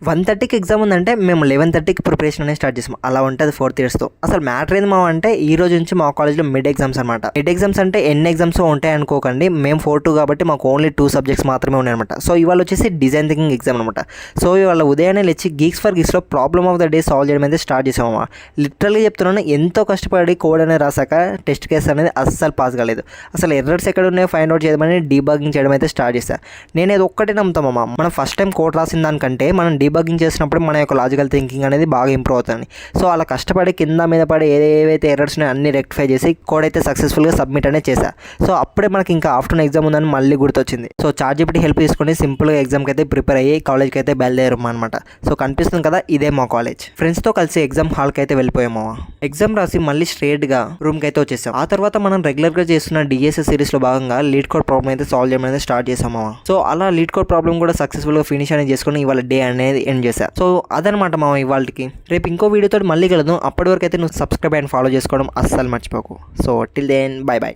1:30కి exam ఉందంటే మేము 11:30కి preparation అనేది స్టార్ట్ చేసాం. అలా ఉంటుంది 4th ఇయర్స్తో. అసలు మ్యాటర్ ఏంది మా అంటే ఈ రోజు నుంచి మా కాలేజ్లో మిడ్ ఎగ్జామ్స్ అనమాట. మిడ్ ఎగ్జామ్స్ అంటే ఎన్ని ఎగ్జామ్స్ ఉంటాయి అనుకోకండి, మేము 4-2 కాబట్టి మాకు ఓన్లీ 2 సబ్జెక్ట్స్ మాత్రమే ఉన్నాయన్నమాట. సో ఇవాళ వచ్చేసి డిజైన్ థింకింగ్ ఎగ్జామ్ అనమాట. సో ఇవాళ ఉదయాన్నే లేచి గీక్స్ ఫర్ గీక్స్లో problem of the day solve చేయడం అయితే స్టార్ట్ చేసామమ్మా. లిటరల్గా చెప్తున్నాను, ఎంతో కష్టపడి కోడ్ అనేది రాసాక టెస్ట్ కేసు అనేది అస్సలు పాస్ కాలేదు. అసలు ఎర్రర్స్ ఎక్కడ ఉన్నాయో ఫైండ్ అవుట్ చేయమని డీబగ్గింగ్ చేయడం అయితే స్టార్ట్ చేశాను. నేను ఏదో ఒక్కటే నమ్ముతామమ్మా, మనం ఫస్ట్ టైం కోడ్ రాసిన దానికంటే మనం డీబగ్గింగ్ చేసినప్పుడు మన యొక్క లాజికల్ థింకింగ్ అనేది బాగా ఇంప్రూవ్ అవుతుంది. సో అలా కష్టపడి కింద మీద పడి ఏవైతే ఎర్రర్స్ ఉన్నాయో అన్ని రెక్టిఫై చేసి కోడ్ అయితే సక్సెస్ఫుల్గా సబ్మిట్ అనేది చేశా. సో అప్పుడే మనకి ఇంకా ఆఫ్టర్నూన్ ఎగ్జామ్ ఉందని మళ్ళీ గుర్తొచ్చింది. సో చాట్‌జీపీటీ హెల్ప్ తీసుకొని సింపుల్గా ఎగ్జామ్కి అయితే ప్రిపేర్ అయ్యి కాలేజ్కి అయితే బయలుదేరాము అనమాట. సో కనిపిస్తుంది కదా, ఇదే మా కాలేజ్. ఫ్రెండ్స్తో కలిసి ఎగ్జామ్ హాల్కి అయితే వెళ్ళిపోయాము. ఎగ్జామ్ రాసి మళ్ళీ స్ట్రేట్గా రూమ్కి అయితే వచ్చేసాం. ఆ తర్వాత మనం రెగ్యులర్గా చేస్తున్న డిఎస్ఏ సిరీస్లో భాగంగా లీడ్ కోడ్ ప్రాబ్లం అయితే సాల్వ్ చేయడం అనేది స్టార్ట్ చేసాము. సో అలా లీడ్ కోడ్ ప్రాబ్లం కూడా సక్సెస్ఫుల్గా ఫినిష్ అనేది చేసుకుని ఇవాళ డే అనేది ఎండ్ చేశా. సో అదనమాట మా ఇవాళకి. రేపు ఇంకో వీడియోతో మళ్ళీ కలుద్దాం. అప్పటి వరకు అయితే నువ్వు సబ్స్క్రైబ్ అండ్ ఫాలో చేసుకోవడం అస్సలు మర్చిపోకు. So till then bye by.